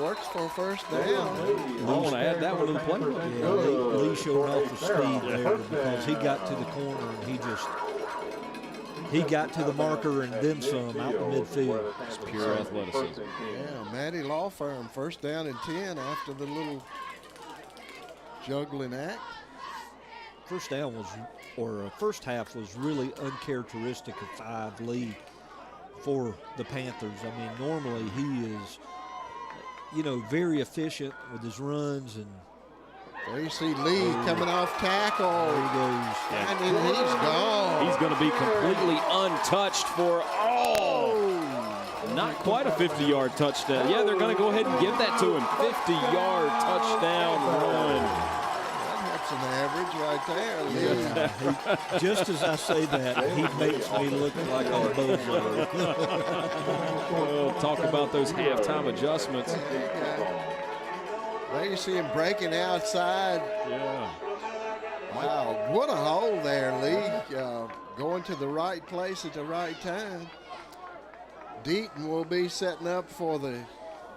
works for a first down. I want to add that one to the play. Yeah, Lee showed off the speed there because he got to the corner and he got to the marker and then some out in midfield. It's pure athleticism. Yeah, Matty Law Firm, first down and 10 after the little juggling act. First down was, or first half was really uncharacteristic of 5 Lee for the Panthers. I mean, normally he is, very efficient with his runs. And there you see Lee coming off tackle. There he goes. And then he's gone. He's going to be completely untouched for, not quite a 50-yard touchdown. Yeah, they're going to go ahead and give that to him. 50-yard touchdown run. That's an average right there. Yeah, just as I say that, he makes me look like a bozo. Well, talk about those halftime adjustments. There you see him breaking outside. Yeah. Wow, what a hole there, Lee. Going to the right place at the right time. Deaton will be setting up for the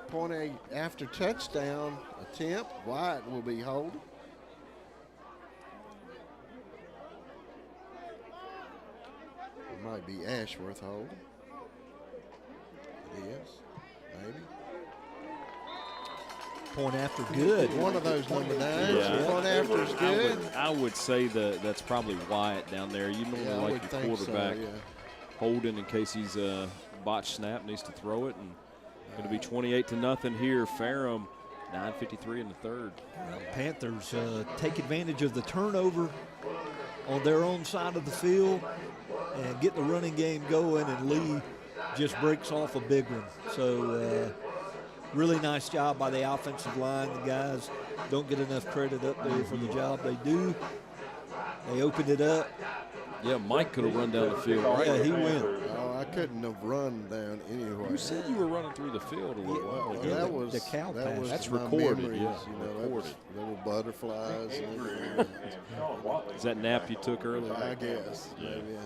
point after touchdown attempt. Wyatt will be holding. It might be Ashworth holding. It is, maybe. Point after good. One of those number 9s. Yeah. Point after is good. I would say that's probably Wyatt down there. You normally like your quarterback holding in case he's a botched snap, needs to throw it. And going to be 28-0 here. Ferrum, 9:53 in the third. Panthers take advantage of the turnover on their own side of the field and get the running game going, and Lee just breaks off a big one. So really nice job by the offensive line. The guys don't get enough credit up there for the job they do. They opened it up. Yeah, Mike could have run down the field. Right? Yeah, he went. Oh, I couldn't have run down anywhere. You said you were running through the field a little while ago. That was the cow pass. That's my recorded, memories, yeah. Recorded. Little butterflies. Is that nap you took earlier? I guess. Yeah. Maybe.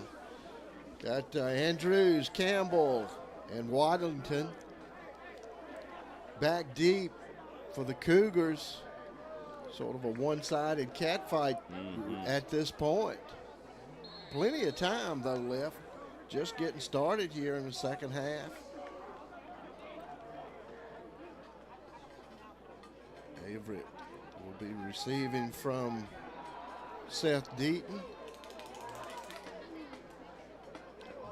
Got Andrews, Campbell, and Waddington back deep for the Cougars. Sort of a one-sided catfight at this point. Plenty of time, though, left. Just getting started here in the second half. Averett will be receiving from Seth Deaton,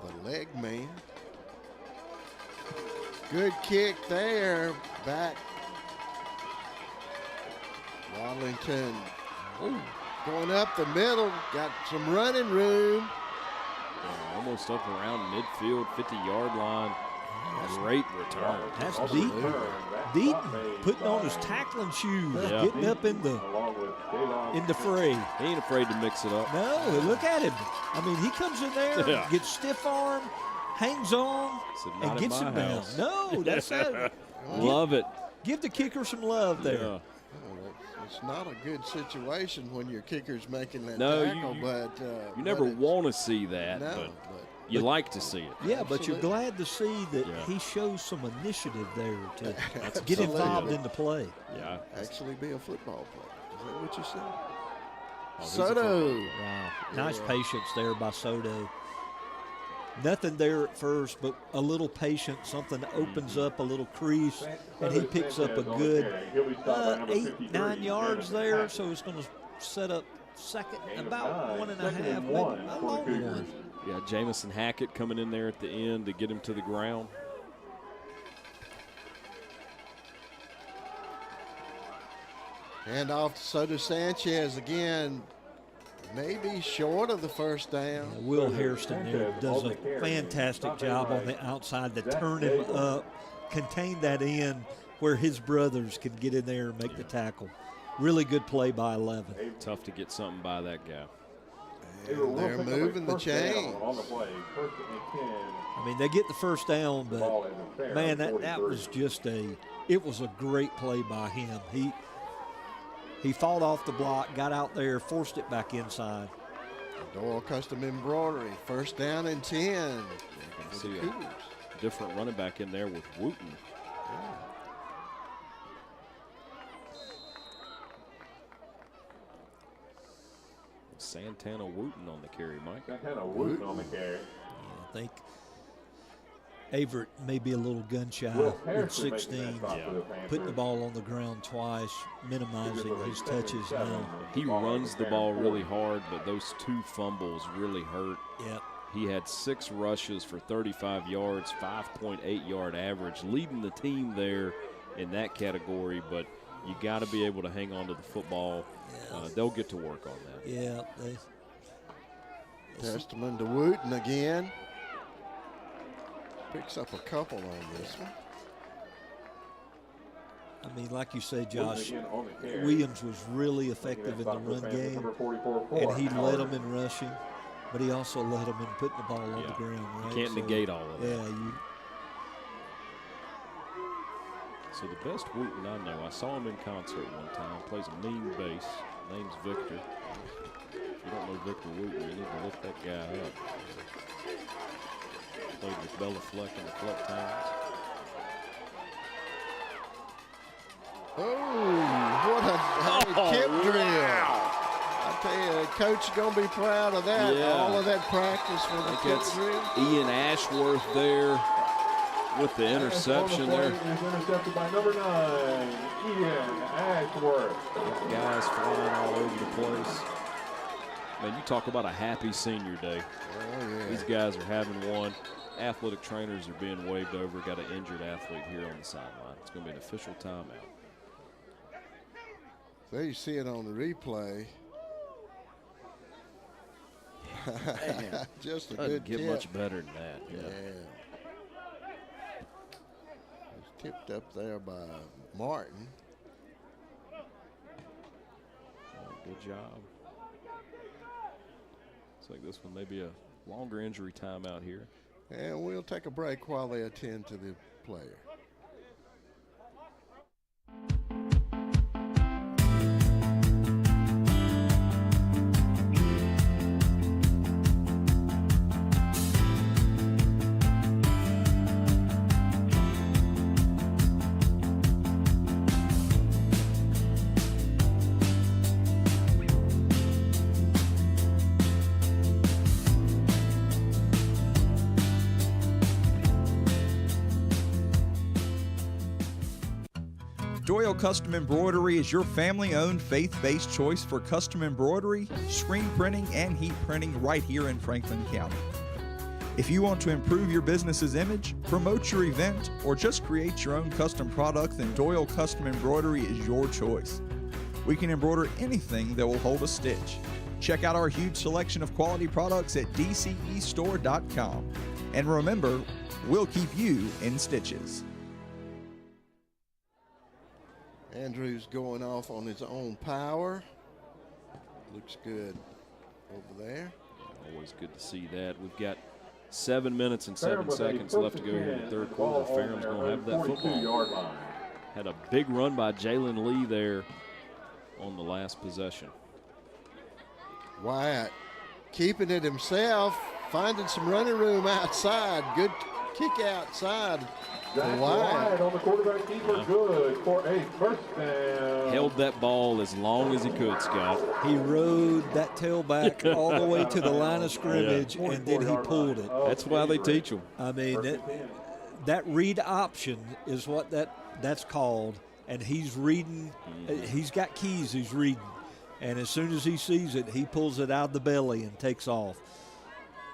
the leg man. Good kick there. Back. Waddington going up the middle. Got some running room. Yeah, almost up around midfield, 50-yard line. Great return. That's Deaton. Deaton putting on his tackling shoes, getting up in the fray. He ain't afraid to mix it up. No, look at him. I mean, he comes in there, gets stiff arm, hangs on, and gets him down. No, that's that. Love it. Give the kicker some love there. Yeah. It's not a good situation when your kicker's making that No, tackle, but you never want to see that, no, but you like to see it. Yeah, but you're glad to see that he shows some initiative there to get involved in the play. Yeah. actually be a football player. Is that what you said? Soto. Wow. Nice patience there by Soto. Nothing there at first, but a little patience, something that opens up a little crease, and he picks up a good 8-9 yards there, so it's going to set up second, about 1.5, maybe a long one. Yeah, Jamison Hackett coming in there at the end to get him to the ground. Hand off to Soto Sanchez again. Maybe short of the first down. Yeah, Will Hairston there does a fantastic job on the outside to turn him up, contain that end where his brothers can get in there and make the tackle. Really good play by 11. Tough to get something by that guy. And they're moving the chains. I mean, they get the first down, but, man, that was just it was a great play by him. He fought off the block, got out there, forced it back inside. Doyle Custom Embroidery, first down and 10. See a different running back in there with Wooten. Santana Wooten on the carry, Mike. Santana Wooten on the carry. Yeah, I think Averett may be a little gun shy with 16, putting the ball on the ground twice, minimizing his touches now. He runs the ball really hard, but those 2 fumbles really hurt. Yep. He had 6 rushes for 35 yards, 5.8-yard average, leading the team there in that category, but you got to be able to hang on to the football. Yeah. They'll get to work on that. Yeah. Testament to Wooten again. Picks up a couple on this one. I mean, like you say, Josh, Williams was really effective in the run game, and he led them in rushing, but he also led them in putting the ball on the ground. Right? You can't negate all of that. Yeah. So the best Wooten I know, I saw him in concert one time, plays a mean bass, name's Victor. If you don't know Victor Wooten, you need to look that guy up. Played with Bella Fleck in the Fleck Times. Oh, what a kip drill. I tell you, coach is going to be proud of that. Yeah. All of that practice for the kip drill. Ian Ashworth there with the interception there. Intercepted by number 9, Ian Ashworth. Guys flying all over the place. Man, you talk about a happy senior day. Oh, yeah. These guys are having one. Athletic trainers are being waved over. Got an injured athlete here on the sideline. It's going to be an official timeout. There you see it on the replay. Just a good get tip. much better than that. Yeah. It's tipped up there by Martin. Good job. Looks like this one may be a longer injury timeout here. And we'll take a break while they attend to the player. Doyle Custom Embroidery is your family-owned, faith-based choice for custom embroidery, screen printing, and heat printing right here in Franklin County. If you want to improve your business's image, promote your event, or just create your own custom product, then Doyle Custom Embroidery is your choice. We can embroider anything that will hold a stitch. Check out our huge selection of quality products at dcestore.com. And remember, we'll keep you in stitches. Andrews going off on his own power. Looks good over there. Always good to see that. We've got 7 minutes and 7 seconds left to go here in the third quarter. Ferrum's going to have that football. Had a big run by Jalen Lee there on the last possession. Wyatt keeping it himself, finding some running room outside. Good kick outside. Wyatt on the quarterback keeper, good for a first down. Held that ball as long as he could, Scott. He rode that tailback all the way to the line of scrimmage, and then he pulled it. That's why they teach them. I mean, that read option is what that's called, and he's reading. He's got keys he's reading, and as soon as he sees it, he pulls it out of the belly and takes off.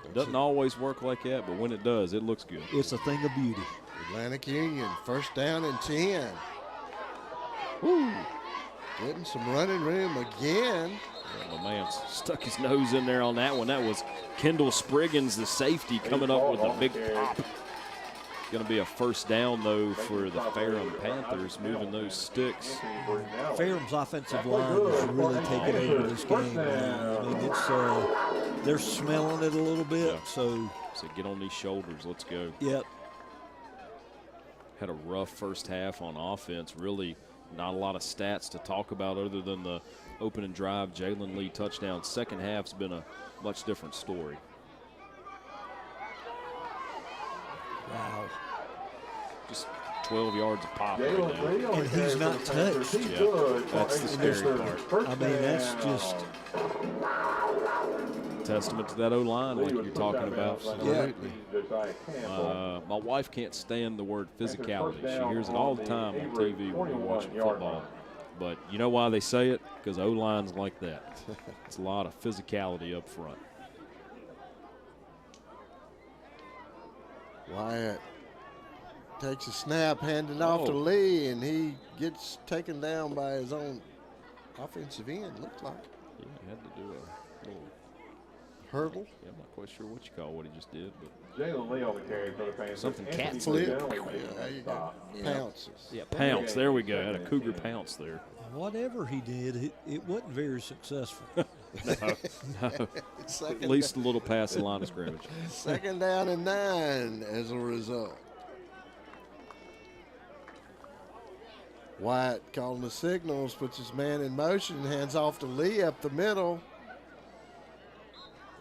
It doesn't always work like that, but when it does, it looks good. It's a thing of beauty. Atlantic Union, first down and 10. Woo. Getting some running room again. Yeah, my man stuck his nose in there on that one. That was Kendall Spriggins, the safety, coming up with a big pop. Going to be a first down, though, for the Ferrum Panthers, moving those sticks. Ferrum's offensive line is really taking over this game now. I mean, it's they're smelling it a little bit. Yeah. So get on these shoulders. Let's go. Yep. Had a rough first half on offense. Really not a lot of stats to talk about other than the opening drive, Jalen Lee touchdown. Second half's been a much different story. Wow. Just 12 yards of pop right now. And he's not touched. Yeah, that's the scary part. I mean, that's just Testament to that O-line like you're talking about. Absolutely. My wife can't stand the word physicality. She hears it all the time on TV when we're watching football. But you know why they say it? Because O-line's like that. It's a lot of physicality up front. Wyatt takes a snap, handing off to Lee, and he gets taken down by his own offensive end, looks like. Yeah, he had to do a little hurdle. Yeah, I'm not quite sure what you call what he just did, but Jalen Lee on the carry for the fans. something cat flip. There you go. Pounces. Yeah, pounce. There we go. Had a Cougar pounce there. Whatever he did, it wasn't very successful. No. At least a little past the line of scrimmage. 2nd down and 9 as a result. Wyatt calling the signals, puts his man in motion, hands off to Lee up the middle.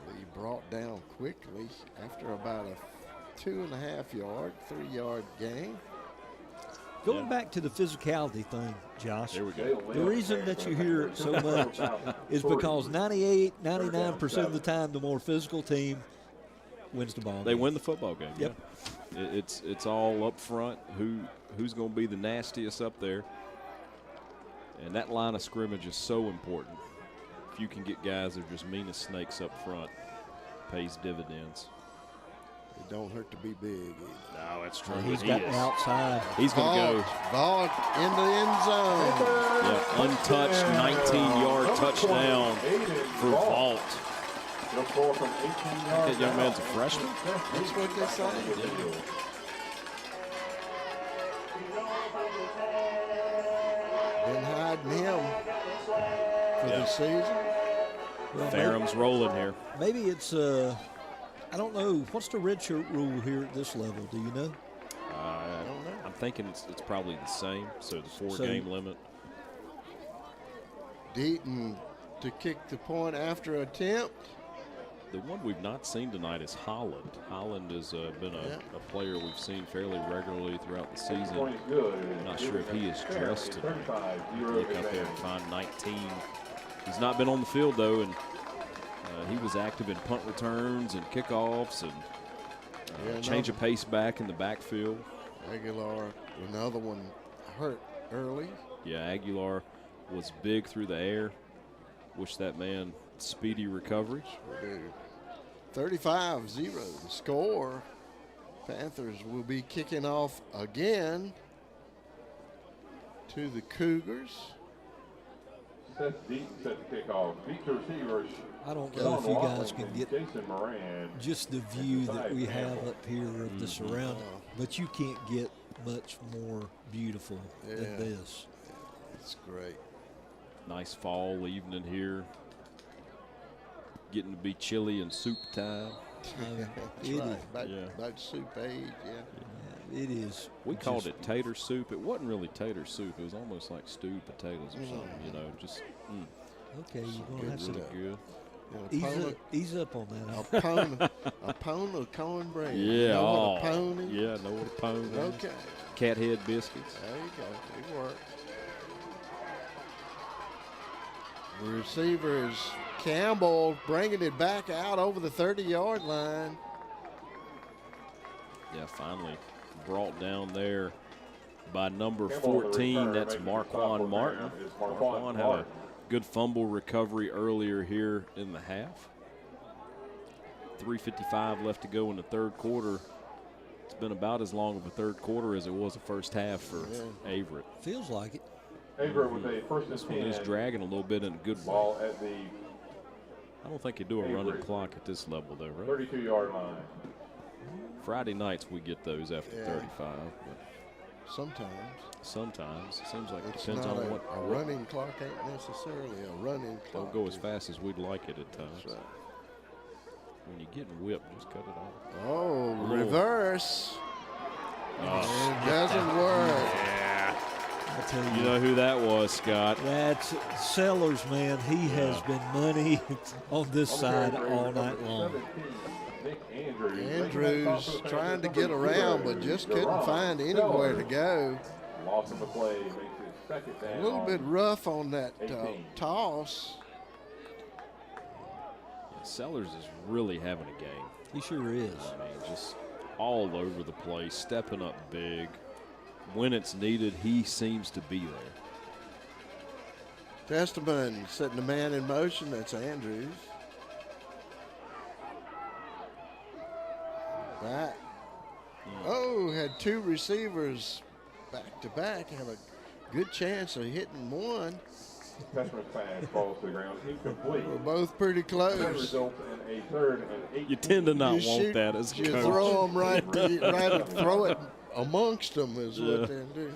Lee brought down quickly after about a 2.5-yard, 3-yard gain. Going back to the physicality thing, Josh, there we go. The reason that you hear it so much is because 98, 99% of the time, the more physical team wins the ball. They win the football game. Yep. Yeah. It's all up front. Who's going to be the nastiest up there? And that line of scrimmage is so important. If you can get guys that are just mean as snakes up front, pays dividends. It don't hurt to be big either. No, that's true. He's got the outside. He's going to go. Vault in the end zone. Yeah, untouched 19-yard touchdown for Vault. That young man's a freshman? That's what they say. Been hiding him for the season. Well, Ferrum's rolling here. Maybe it's, I don't know. What's the redshirt rule here at this level? Do you know? I don't know. I'm thinking it's probably the same, so the 4-game limit. Deaton to kick the point after attempt. The one we've not seen tonight is Holland. Holland has been a player we've seen fairly regularly throughout the season. I'm not sure if he is dressed tonight. Look up there and find 19. He's not been on the field, though, and he was active in punt returns and kickoffs and change of pace back in the backfield. Aguilar, another one hurt early. Yeah, Aguilar was big through the air. Wish that man speedy recovery. Sure do. 35-0 the score. Panthers will be kicking off again to the Cougars. Seth Deaton set the kickoff. Feature receivers. I don't know if you guys can get just the view that we have up here of the surrounding, but you can't get much more beautiful than this. It's great. Nice fall evening here. Getting to be chilly and soup time. That's right. About soup age, it is. We called it tater soup. It wasn't really tater soup. It was almost like stewed potatoes or something, you know, just Okay, you're going to have really to good. ease up on that. A pound of cornbread. Yeah, you know what a pone is? Yeah, know what a pone is. Okay. Cat head biscuits. There you go. It works. Receiver is Campbell bringing it back out over the 30-yard line. Yeah, finally brought down there by number 14. That's Marquand Martin. Marquand had a good fumble recovery earlier here in the half. 3:55 left to go in the third quarter. It's been about as long of a third quarter as it was the first half for Averett. Feels like it. Averett with a first and 10. This one is dragging a little bit in a good way. Ball at the I don't think you do a running clock at this level, though, right? 32-yard line. Friday nights we get those after 35. But Sometimes. it seems like it It's depends not on a what. running clock ain't necessarily a running clock. Don't go as fast as we'd like it at times. That's right. When you're getting whipped, just cut it off. Oh, reverse. It doesn't work. Yeah. I tell You know who that was, Scott? That's Sellers, man. He has been money on this side all night long. Andrews trying to get around, but just couldn't find anywhere to go. Loss of the play makes it second down. A little bit rough on that toss. Sellers is really having a game. He sure is. I mean, just all over the place, stepping up big. When it's needed, he seems to be there. Testament setting the man in motion. That's Andrews. Back. Oh, had two receivers back to back. Have a good chance of hitting one. Testament pass falls to the ground, incomplete. We're both pretty close. That results in a 3rd and 8. You tend to not You want shoot- that as a You coach. throw them right, throw it amongst them is what they do.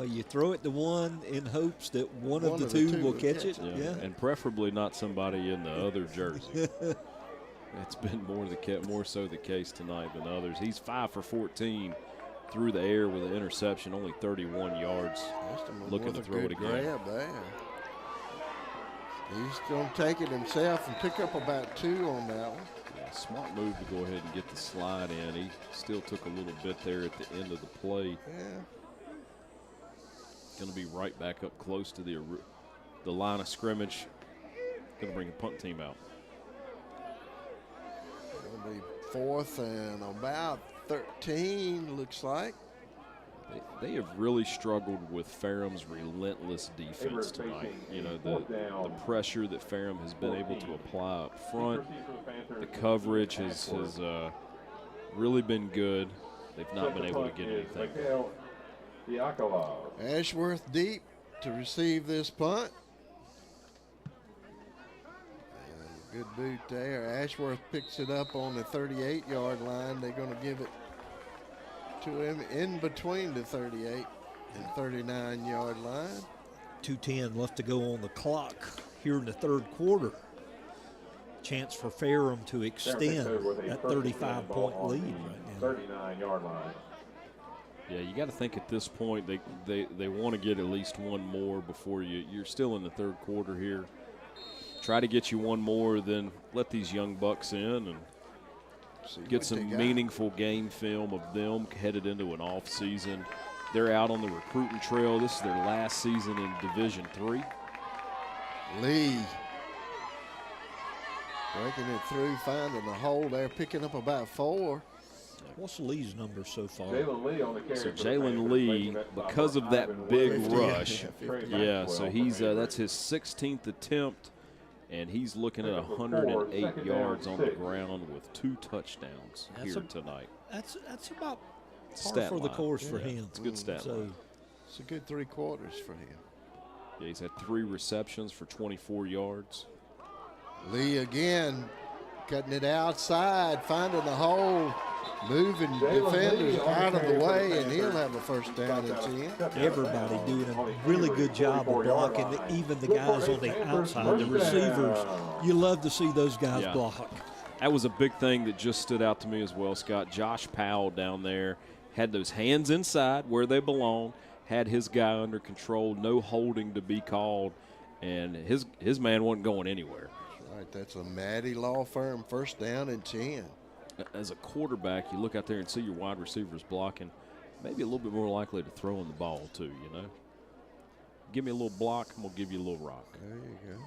You throw it to one in hopes that one of the two will catch it. Yeah. And preferably not somebody in the other jersey. It's been more so the case tonight than others. He's 5 for 14 through the air with an interception, only 31 yards. Testament Looking with to a throw it good again. grab there. He's going to take it himself and pick up about 2 on that one. Yeah, smart move to go ahead and get the slide in. He still took a little bit there at the end of the play. Yeah. Going to be right back up close to the line of scrimmage. Going to bring the punt team out. It'll be 4th and about 13, looks like. They have really struggled with Ferrum's relentless defense tonight. You know, the pressure that Ferrum has been able to apply up front, the coverage has really been good. They've not been able to get anything. Ashworth deep to receive this punt. And good boot there. Ashworth picks it up on the 38-yard line. They're going to give it to him in between the 38 and 39-yard line. 2:10 left to go on the clock here in the 3rd quarter. Chance for Ferrum to extend that 35-point lead right now. 39-yard line. Yeah, you got to think at this point they want to get at least one more before you're still in the 3rd quarter here. Try to get you one more, then let these young bucks in and get some meaningful game film of them headed into an off season. They're out on the recruiting trail. This is their last season in Division III. Lee breaking it through, finding the hole there, picking up about 4. What's Lee's number so far? So Jalen Lee, because of that big rush, so he's that's his 16th attempt, and he's looking at 108 yards on the ground with 2 touchdowns here tonight. That's about Stat par for the line. course for him. It's a good stat line. It's a good 3 quarters for him. Yeah, he's had 3 receptions for 24 yards. Lee again cutting it outside, finding the hole, moving defenders out of the way, and he'll have a first down and 10. Everybody doing a really good job of blocking, even the guys on the outside, the receivers. You love to see those guys block. That was a big thing that just stood out to me as well, Scott. Josh Powell down there had those hands inside where they belong, had his guy under control, no holding to be called, and his man wasn't going anywhere. Right, that's a Maddie Law Firm first down and 10. As a quarterback, you look out there and see your wide receivers blocking, maybe a little bit more likely to throw in the ball too, you know. Give me a little block, I'm going to give you a little rock. There you go.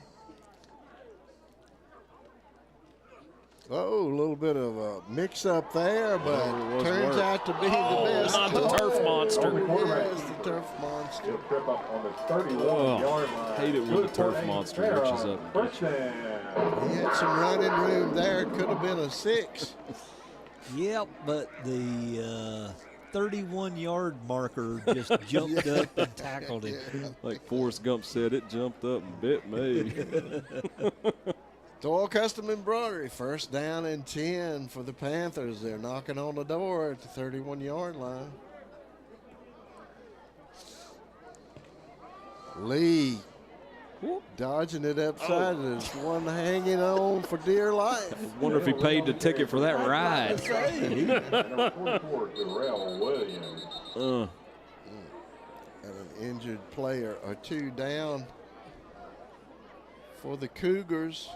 Oh, a little bit of a mix-up there, but turns out to be the best. Not the turf monster. Yes, the turf monster. Trip up on the 31-yard line. Hate it when the turf monster reaches up and gets you. He had some running room there. Could have been a 6. Yep, but the 31-yard marker just jumped up and tackled him. Like Forrest Gump said, it jumped up and bit me. Doyle Custom Embroidery, first down and 10 for the Panthers. They're knocking on the door at the 31-yard line. Lee dodging it upside. There's one hanging on for dear life. I wonder if he paid the ticket for that ride. Number 44, Darrell Williams. And an injured player or 2 down for the Cougars.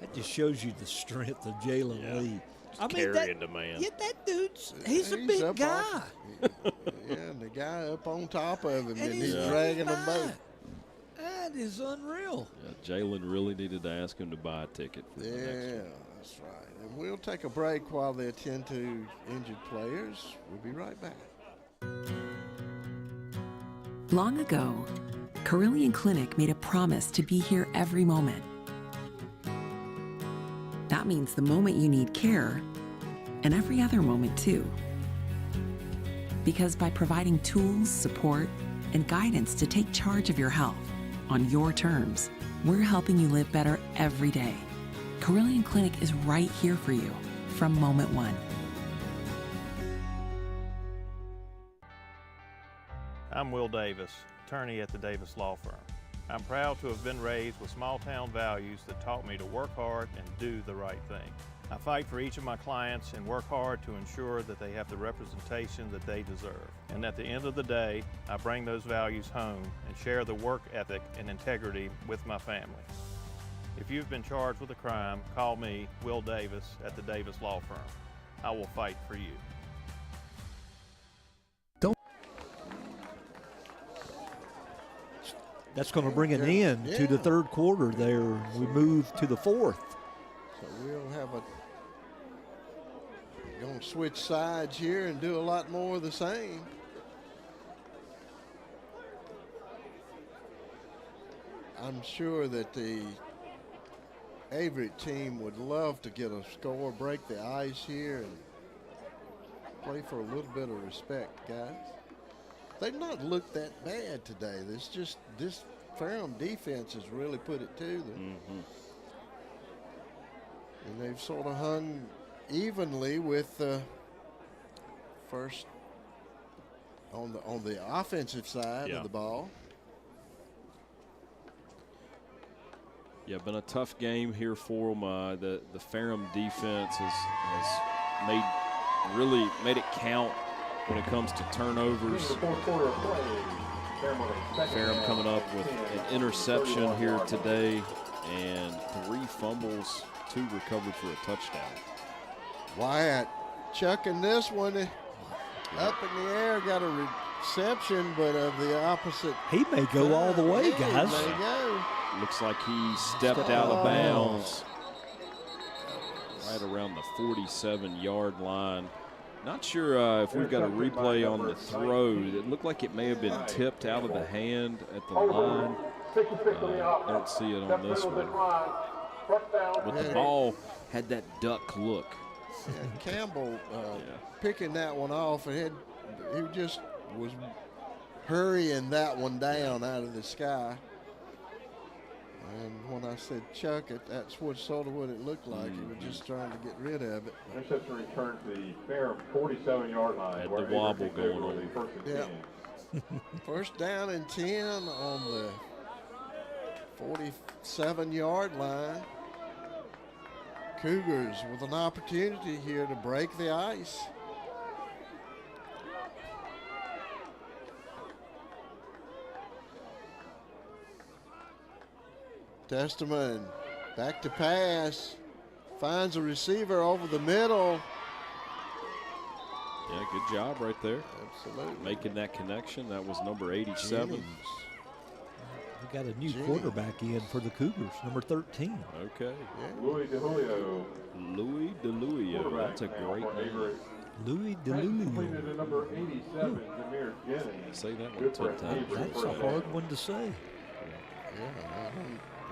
That just shows you the strength of Jalen Lee. Carrying the man. Yeah, that dude's he's a big guy. Yeah, and the guy up on top of him, and he's he's dragging them both. That is unreal. Yeah, Jalen really needed to ask him to buy a ticket for the next one. That's right. And we'll take a break while they attend to injured players. We'll be right back. Long ago, Carillion Clinic made a promise to be here every moment. That means the moment you need care, and every other moment too. Because by providing tools, support, and guidance to take charge of your health on your terms, we're helping you live better every day. Carillion Clinic is right here for you from moment one. I'm Will Davis, attorney at the Davis Law Firm. I'm proud to have been raised with small-town values that taught me to work hard and do the right thing. I fight for each of my clients and work hard to ensure that they have the representation that they deserve. And at the end of the day, I bring those values home and share the work ethic and integrity with my family. If you've been charged with a crime, call me, Will Davis, at the Davis Law Firm. I will fight for you. That's going to bring an end to the third quarter there. We move to the fourth. So we'll have going to switch sides here and do a lot more of the same. I'm sure that the Averett team would love to get a score, break the ice here, and play for a little bit of respect, guys. They've not looked that bad today. This Ferrum defense has really put it to them. And they've sort of hung evenly with first on the offensive side of the ball. Yeah, been a tough game here for them. The Ferrum defense has really made it count when it comes to turnovers. Ferrum coming up with an interception here today and 3 fumbles, 2 recovered for a touchdown. Wyatt chucking this one up in the air, got a reception, but of the opposite. He may go all the way, guys. There you go. Looks like he stepped out of bounds right around the 47-yard line. Not sure if we've got a replay on the throw. It looked like it may have been tipped out of the hand at the line. Don't see it on this one. But the ball had that duck look. Yeah, Campbell picking that one off, and he just was hurrying that one down out of the sky. And when I said chuck it, that's sort of what it looked like. He was just trying to get rid of it. Interception return to the Ferrum 47-yard line. Had the wobble going on. Yeah. First down and 10 on the 47-yard line. Cougars with an opportunity here to break the ice. Testament back to pass, finds a receiver over the middle. Yeah, good job right there. Absolutely. Making that connection. That was number 87. Jennings. We got a new quarterback in for the Cougars, number 13. Okay. Yeah. Louis DeJulio. Louis DeLuio. That's a great name. Louis Completed DeLuio. to number 87, Jameer Jennings. Say that one 10 times. That's a hard one to say. Yeah,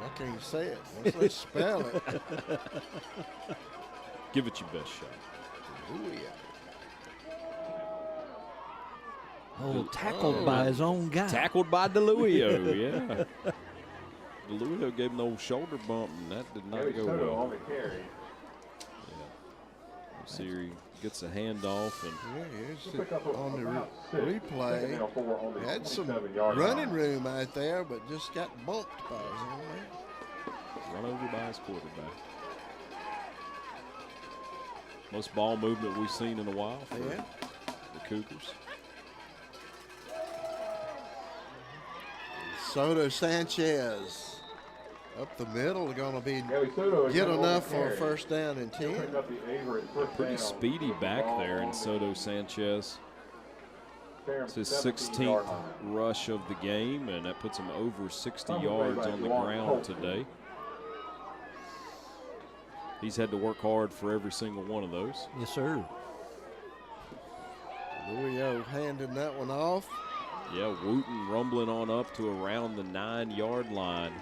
I can't say it. Let's spell it. Give it your best shot. Oh, tackled by his own guy. Tackled by DeLuio, yeah. DeLuio gave him the old shoulder bump, and that did not go well. On the carry. Yeah. See, he gets a handoff, and Yeah, on the replay, he had some running room out there, but just got bumped by his own man. run over by his quarterback. Most ball movement we've seen in a while for the Cougars. Soto Sanchez up the middle, going to be get enough for a first down and 10. Pretty speedy back there in Soto Sanchez. It's his 16th rush of the game, and that puts him over 60 yards on the ground today. He's had to work hard for every single one of those. Yes, sir. Louis handing that one off. Yeah, Wooten rumbling on up to around the 9-yard line.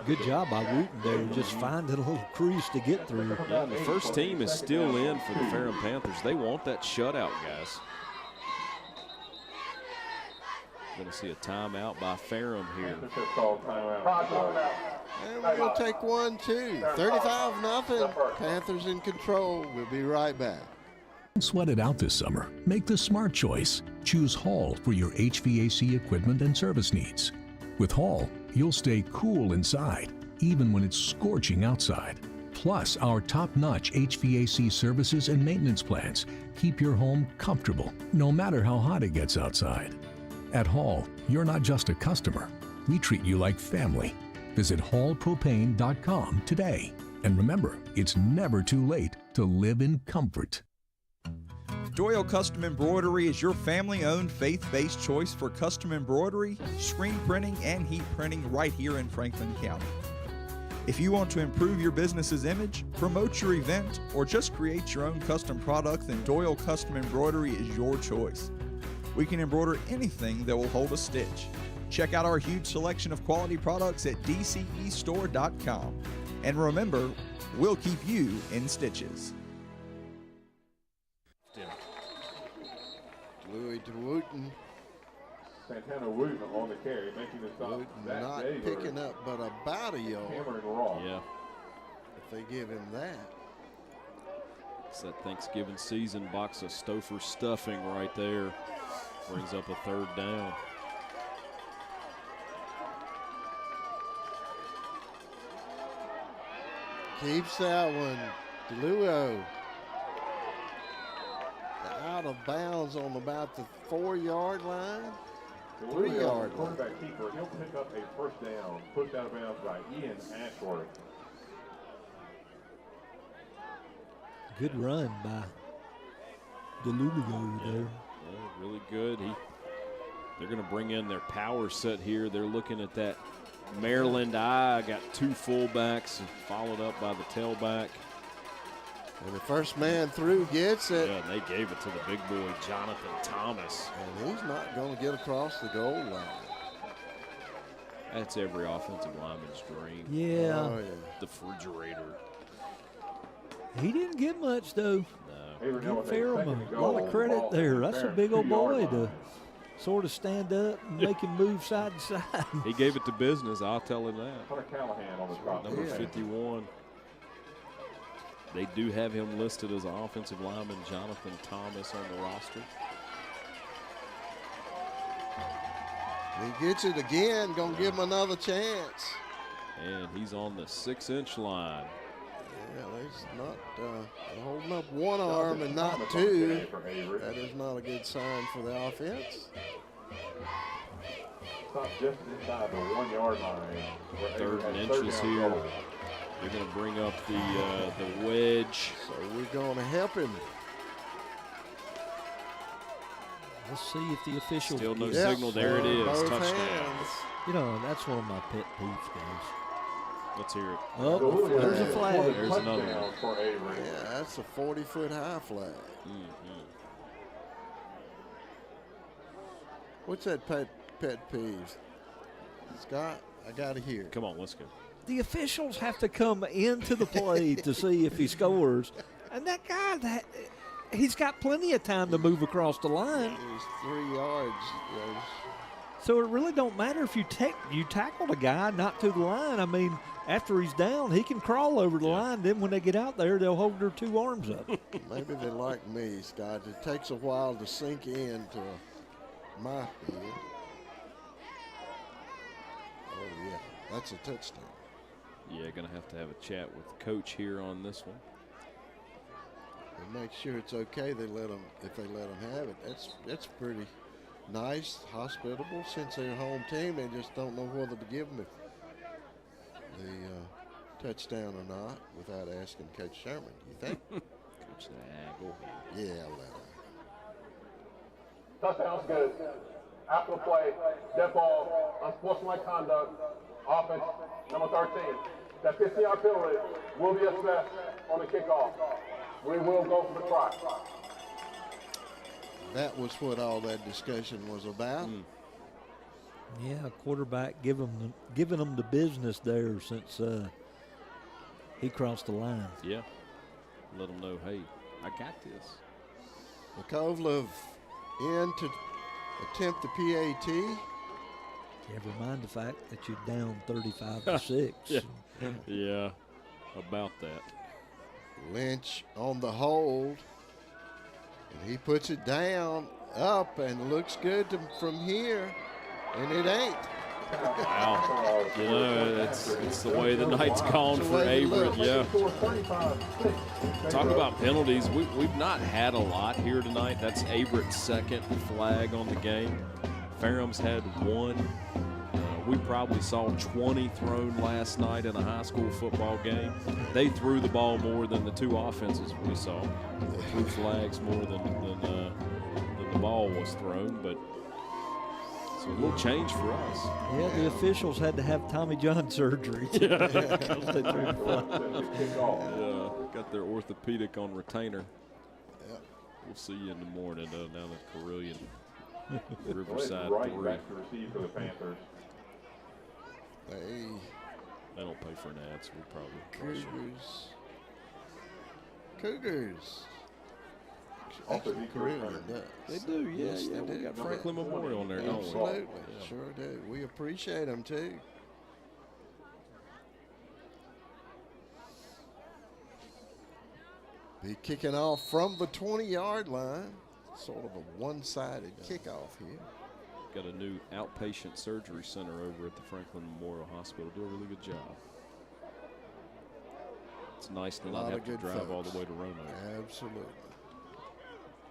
Good job by Wooten there, just finding a little crease to get through. Yeah, the first team is still in for the Ferrum Panthers. They want that shutout, guys. Going to see a timeout by Ferrum here. And we're going to take one, too. 35-0. Panthers in control. We'll be right back. Don't sweat it out this summer. Make the smart choice. Choose Hall for your HVAC equipment and service needs. With Hall, you'll stay cool inside, even when it's scorching outside. Plus, our top-notch HVAC services and maintenance plans keep your home comfortable, no matter how hot it gets outside. At Hall, you're not just a customer. We treat you like family. Visit hallpropane.com today. And remember, it's never too late to live in comfort. Doyle Custom Embroidery is your family-owned, faith-based choice for custom embroidery, screen printing, and heat printing right here in Franklin County. If you want to improve your business's image, promote your event, or just create your own custom product, then Doyle Custom Embroidery is your choice. We can embroider anything that will hold a stitch. Check out our huge selection of quality products at dcestore.com. And remember, we'll keep you in stitches. Louis to Wooten. Santana Wooten on the carry, making the stop. Wooten not picking up, but about a yard. Yeah. If they give him that. It's that Thanksgiving season box of Stouffer stuffing right there. Brings up a 3rd down. Keeps that one. DeLuo. Out of bounds on about the 4-yard line. 3-yard line. Quarterback keeper, he'll pick up a 1st down. Pushed out of bounds by Ian Ashworth. Good run by DeLuo there. Yeah, really good. They're going to bring in their power set here. They're looking at that Maryland eye. Got 2 fullbacks followed up by the tailback. And the first man through gets it. Yeah, and they gave it to the big boy, Jonathan Thomas. And he's not going to get across the goal line. That's every offensive lineman's dream. Yeah. Oh, yeah. The refrigerator. He didn't get much, though. No. Give Ferrum a lot of credit there. That's a big old boy to sort of stand up and make him move side to side. He gave it to business, I'll tell him that. Hunter Callahan on the drop. Number 51. They do have him listed as an offensive lineman, Jonathan Thomas, on the roster. He gets it again, gonna give him another chance. And he's on the 6-inch line. Yeah, he's not holding up one arm and not 2. That is not a good sign for the offense. Stop just inside the 1-yard line. 3rd and inches here. They're going to bring up the wedge. So we're going to help him. Let's see if the officials. Still no signal. There it is. Both Touchdown. hands. You know, that's one of my pet peeves, guys. Let's hear it. Oh, there's a flag. There's another one. For Avery. Yeah, that's a 40-foot high flag. What's that pet peeve? Scott, I got to hear. Come on, let's go. The officials have to come into the play to see if he scores. And that guy, he's got plenty of time to move across the line. He's 3 yards. So it really don't matter if you tackled a guy not to the line. I mean, after he's down, he can crawl over the line. Then when they get out there, they'll hold their 2 arms up. Maybe they're like me, Scott. It takes a while to sink into my head. Oh, yeah, that's a touchdown. Yeah, going to have a chat with Coach here on this one. And make sure it's okay. If they let them have it. That's pretty nice, hospitable. Since they're a home team, they just don't know whether to give them the touchdown or not without asking Coach Sherman. Do you think? Coach coach said, go ahead. Yeah, let him. Touchdown's good. After the play, dead ball, unsportsmanlike conduct, offense, number 13. That 15-yard penalty will be assessed on the kickoff. We will go for the try. That was what all that discussion was about. Yeah, quarterback giving them the business there since he crossed the line. Yeah. Let them know, hey, I got this. Makovlev in to attempt the PAT. Never mind the fact that you're down 35-6. Yeah, about that. Lynch on the hold. And he puts it down, up, and looks good from here. And it ain't. Wow. You know, it's the way the night's gone for Averett. Yeah. Talk about penalties. We've not had a lot here tonight. That's Averett's second flag on the game. Ferrum's had one. We probably saw 20 thrown last night in a high school football game. They threw the ball more than the two offenses we saw. They threw flags more than the ball was thrown, but so a little change for us. Yeah, the officials had to have Tommy John surgery. Yeah, got their orthopedic on retainer. Yeah. We'll see you in the morning down at Carilion. Riverside right 3. back to receive for the Panthers. Hey, They don't pay for an ad, so we probably Cougars. Also, Actually, Carilion does. They do, yeah. Yes, yeah. they We do. got Franklin Memorial on there, don't we? Absolutely, Yeah. sure do. We appreciate them too. Be kicking off from the 20-yard line. Sort of a one-sided kickoff here. Got a new outpatient surgery center over at the Franklin Memorial Hospital. Do a really good job. It's nice to not have to drive all the way to Roanoke. Absolutely.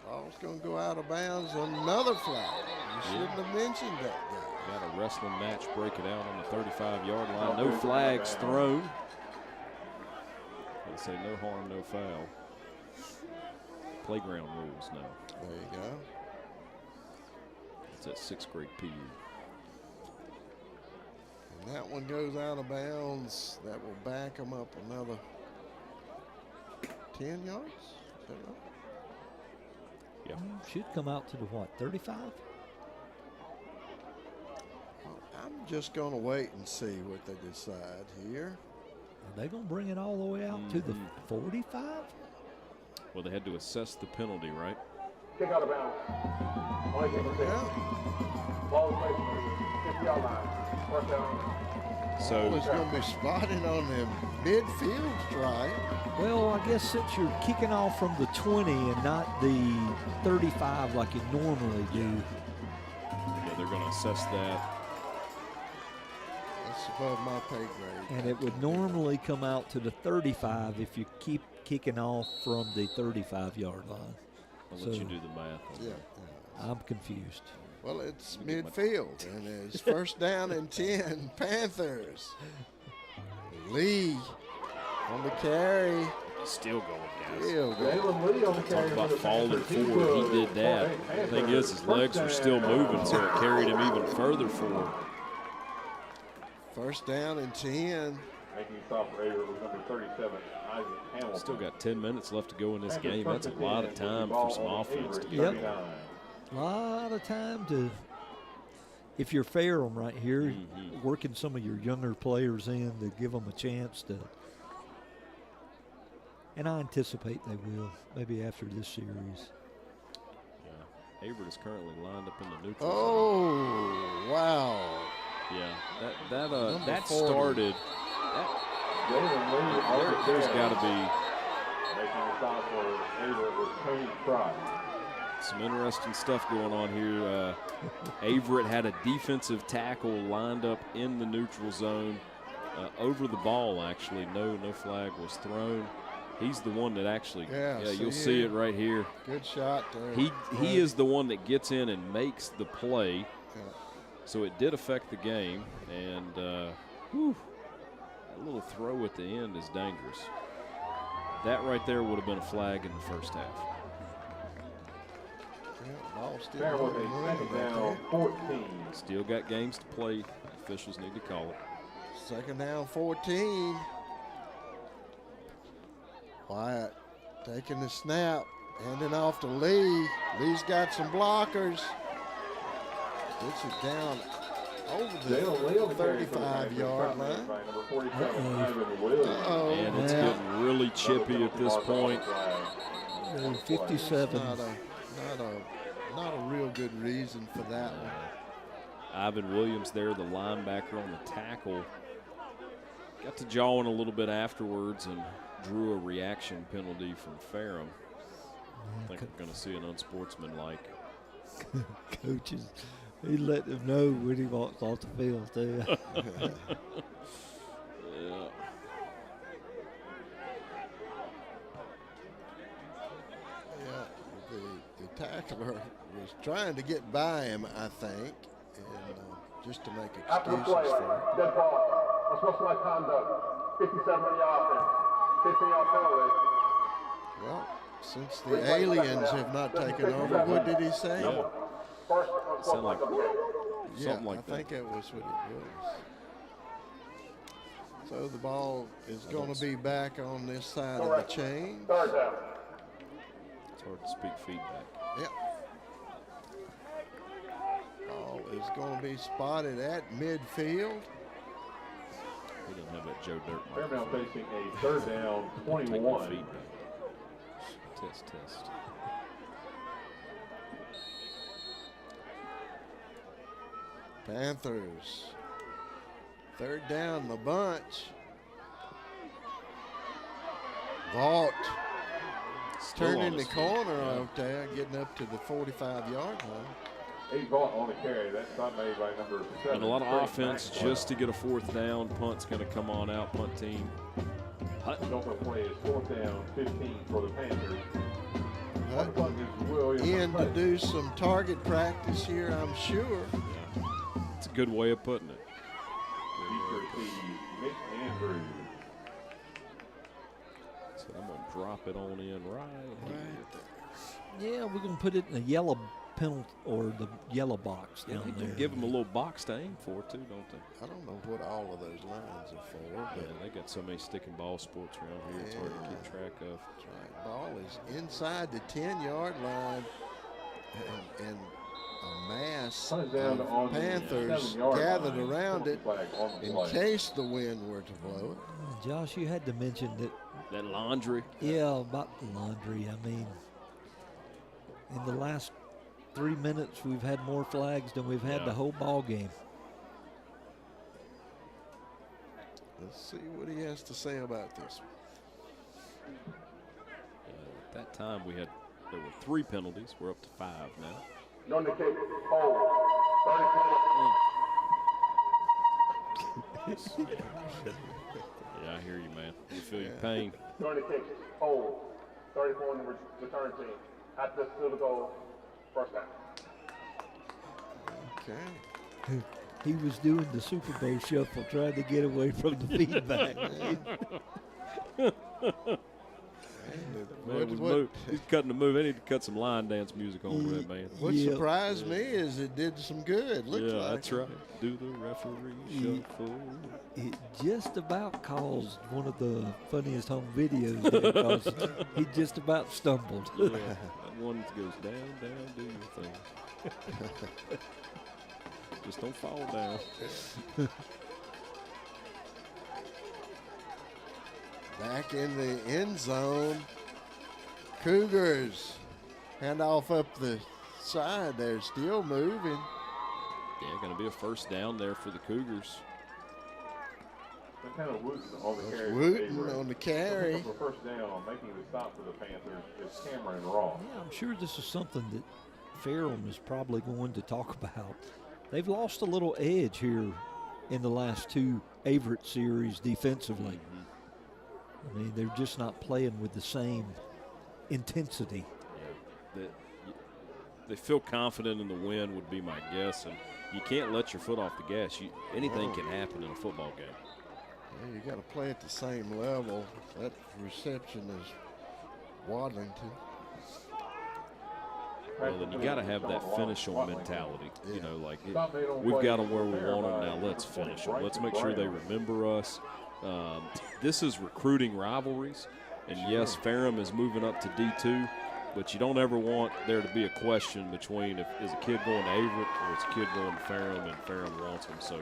Ball's going to go out of bounds. Another flag. You shouldn't have mentioned that guy. Got a wrestling match breaking out on the 35-yard line. No flags thrown. They say no harm, no foul. Playground rules now. There you go. It's at 6th grade PE. And that one goes out of bounds. That will back them up another 10 yards. Is that right? Yeah. Should come out to the what, 35? Well, I'm just going to wait and see what they decide here. Are they going to bring it all the way out to the 45? Well, they had to assess the penalty, right? Kick out of bounds. Only kick for 6. Ball is placed on the 50-yard line. First down. So It's going to be spotted on the midfield stripe. Well, I guess since you're kicking off from the 20 and not the 35 like you normally do. yeah, they're going to assess that. That's above my pay grade. And it would normally come out to the 35 if you keep kicking off from the 35-yard line. I'll So- let you do the math. on Yeah. that. I'm confused. Well, it's midfield, and it's first down and 10, Panthers. Lee on the carry. Still going, guys. Still going. Jalen Lee on the carry. Talk about falling forward. He did that. The thing is, his legs were still moving, so it carried him even further forward. First down and 10. Making stop for Averett was number 37, Isaac Hamilton. Still got 10 minutes left to go in this game. That's a lot of time for some offense to get Yep. going. A lot of time to, if you're Ferrum right here, working some of your younger players in to give them a chance to. And I anticipate they will, maybe after this series. Yeah. Averett is currently lined up in the neutral zone. Oh, wow. Yeah, that Number 40. started. Jalen Lee on the There's carry. got to be Making a stop for Averett was Tony Fry. some interesting stuff going on here. Averett had a defensive tackle lined up in the neutral zone over the ball, actually. No flag was thrown. He's the one that actually, you'll see it right here. Good shot there. He is the one that gets in and makes the play. Yeah. So it did affect the game, and that little throw at the end is dangerous. That right there would have been a flag in the first half. Ball still Ferrum with a second down, 14. Still got games to play. Officials need to call it. Second down, 14. Wyatt taking the snap, handing off to Lee. Lee's got some blockers. Gets it down over the 35-yard line. And it's getting really chippy at this point. 57. Not a real good reason for that one. Ivan Williams there, the linebacker on the tackle, got to jawing a little bit afterwards and drew a reaction penalty from Ferrum. I think we're going to see an unsportsmanlike. Coaches, he let them know when he walks off the field, too. Yeah. The tackler was trying to get by him, I think, and just to make After the excuses play, for it. dead ball, unsportsmanlike conduct, 57-yard offense, 15-yard penalty. Well, since the aliens have not taken over, what did he say? Yeah. First, Sound like Yeah, something like I think that was what it was. So the ball is going to be back on this side of the chain. Third down. It's hard to speak feedback. Yep. Ball is going to be spotted at midfield. He doesn't have that Joe Dirt Ferrum microphone. facing a third down, Take no 21. feedback. Test. Panthers. Third down, the bunch. Vault Still turning on the his feet. corner Yeah. out there, getting up to the 45-yard line. 8 Vault on the carry. That's not made by number 7. And a lot of Frank offense Maxwell. just to get a fourth down. Punt's going to come on out. Punt team. Hutton. Open play is 4th down, 15 for the Panthers. Hutton Williams. in to do some target practice here, I'm sure. Yeah. It's a good way of putting it. Feature T, Nick Andrews. So I'm going to drop it on in right here. Yeah, we're going to put it in the yellow penalty or the yellow box Yeah, down they there. can give them a little box to aim for, too, don't they? I don't know what all of those lines are for, Yeah, but they got so many stick and ball sports around here. It's hard to keep track of. that's right. Ball is inside the 10-yard line, and a mass Punt down of on the Panthers 7-yard gathered line. around it Flag on the in play. case the wind were to blow it. Josh, you had to mention that. That laundry. Yeah, about the laundry. I mean, in the last 3 minutes, we've had more flags than we've had the whole ball game. Let's see what he has to say about this. At that time, there were 3 penalties. We're up to 5 now. No kick, hold, 34. Yeah, I hear you, man. You feel your pain. During the kick, hold, 34 in the return team. At the field goal, first down. Okay. He was doing the Super Bowl shuffle, trying to get away from the feedback. He's cutting the move. They need to cut some line dance music on for that man. What surprised me is it did some good. Looks like That's right. Do the referee shuffle. It just about caused one of the funniest home videos because he just about stumbled. Yeah, that one goes down, do your thing. Just don't fall down. Back in the end zone. Cougars hand off up the side. They're still moving. Yeah, going to be a first down there for the Cougars. They're kind of Wooten on the carry. Wooten on the carry. For first down, making the stop for the Panthers is Cameron Ross. Yeah, I'm sure this is something that Ferrum is probably going to talk about. They've lost a little edge here in the last 2 Averett series defensively. I mean, they're just not playing with the same intensity. Yeah, they feel confident in the win would be my guess, and you can't let your foot off the gas. Anything can happen in a football game. Yeah, you got to play at the same level. That reception is Wadlington. Well, then you got to have that finish on mentality. Yeah. You know, like we've got them where we want them. Now let's finish them. Let's make sure they remember us. This is recruiting rivalries, and yes, Ferrum is moving up to D2, but you don't ever want there to be a question between if is a kid going to Averett or is a kid going to Ferrum, and Ferrum wants them. So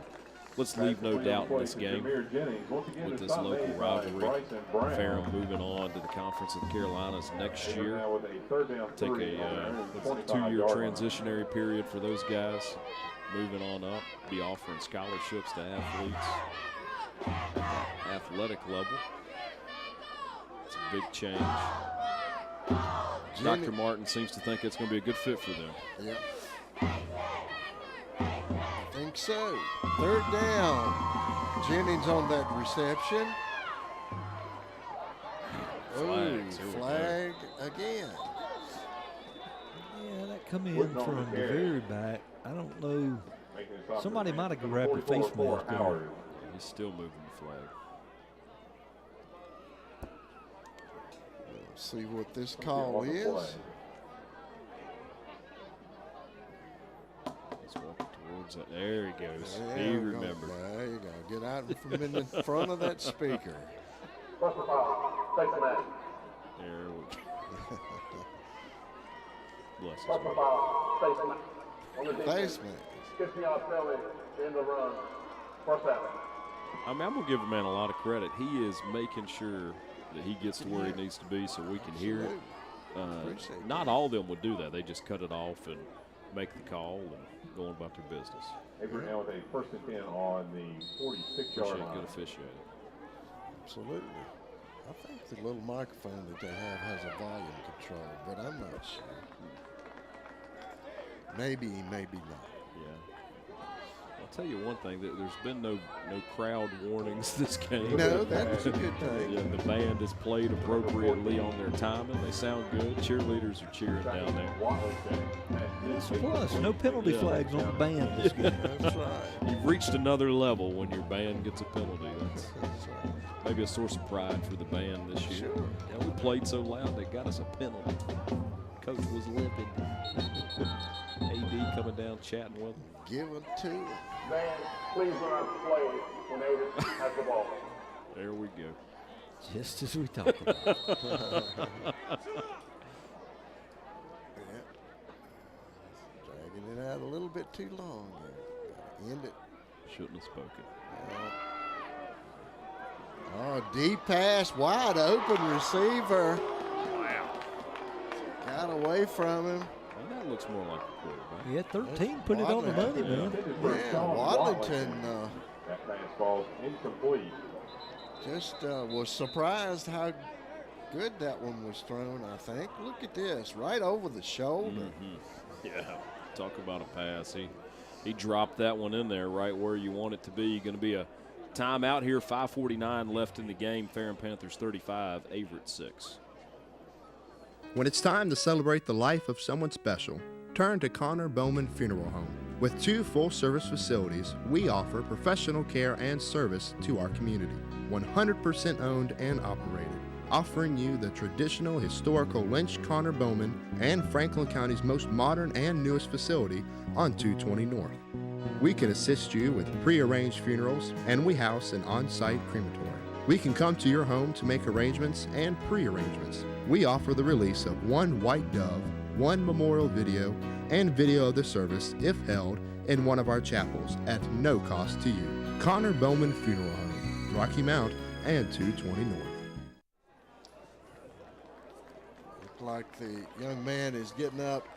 let's leave no doubt in this game with this local rivalry. Ferrum moving on to the Conference of the Carolinas next year. Take a 2-year transitionary period for those guys. Moving on up, be offering scholarships to athletes at the athletic level. It's a big change. Dr. Martin seems to think it's going to be a good fit for them. Yep. I think so. 3rd down. Jennings on that reception. Flag again. Yeah, that come in from the very back. I don't know. Somebody might have grabbed a face mask there. He's still moving the flag. We'll see what this call is. He's walking towards it. There he goes. There He you go. remembered. There you go. Get out from in front of that speaker. Personal foul. Face mask. There we go. Bless his Personal heart. foul. Face mask. On the defense. Face mask. 15-yard penalty. End the run. First down. I mean, I'm going to give a man a lot of credit. He is making sure that he gets to where he needs to be so we can hear it. Not all of them would do that. They just cut it off and make the call and go on about their business. Abraham with a 1st and 10 on the 46-yard line. Good officiating. Absolutely. I think the little microphone that they have has a volume control, but I'm not sure. Maybe, maybe not. Yeah. I'll tell you one thing, that there's been no crowd warnings this game. No, that's a good thing. Yeah, the band is played appropriately on their timing. They sound good. Cheerleaders are cheering down there. Plus, no penalty flags on the band this game. That's right. You've reached another level when your band gets a penalty. That's right. Maybe a source of pride for the band this year. Sure. Yeah, we played so loud they got us a penalty. Coach was livid. AD coming down chatting with him. Give it to him. Man, please do not play when Averett has the ball. There we go. Just as we talked about. Dragging it out a little bit too long there. Gotta end it. Shouldn't have spoken. Oh, deep pass, wide open receiver. Wow. Got away from him. Well, that looks more like a quarterback. Yeah, 13 put it on the money, man. Yeah, Wadlington That pass falls incomplete. just was surprised how good that one was thrown, I think. Look at this, right over the shoulder. Yeah, talk about a pass. He dropped that one in there right where you want it to be. Going to be a timeout here, 5:49 left in the game. Ferrum Panthers 35, Averett 6. When it's time to celebrate the life of someone special, turn to Connor Bowman Funeral Home. With 2 full-service facilities, we offer professional care and service to our community. 100% owned and operated, offering you the traditional historical Lynch Connor Bowman and Franklin County's most modern and newest facility on 220 North. We can assist you with pre-arranged funerals, and we house an on-site crematory. We can come to your home to make arrangements and pre-arrangements. We offer the release of 1 white dove, 1 memorial video, and video of the service if held in one of our chapels at no cost to you. Connor Bowman Funeral Home, Rocky Mount and 220 North. Look like the young man is getting up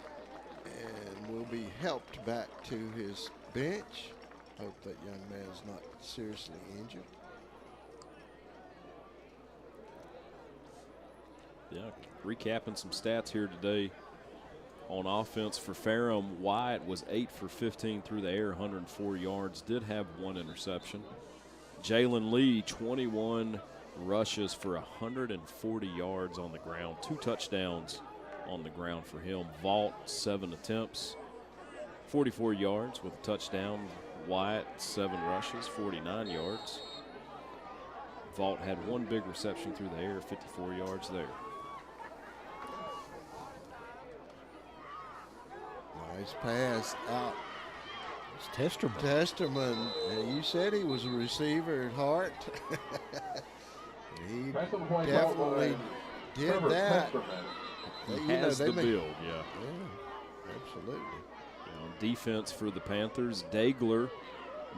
and will be helped back to his bench. Hope that young man is not seriously injured. Yeah, recapping some stats here today. On offense for Ferrum, Wyatt was 8 for 15 through the air, 104 yards, did have 1 interception. Jalen Lee, 21 rushes for 140 yards on the ground, 2 touchdowns on the ground for him. Vault, 7 attempts, 44 yards with a touchdown. Wyatt, 7 rushes, 49 yards. Vault had one big reception through the air, 54 yards there. Nice pass out. It's Testerman. Testerman, you said he was a receiver at heart. He definitely did that. He has the build, yeah. Absolutely. On defense for the Panthers, Dagler,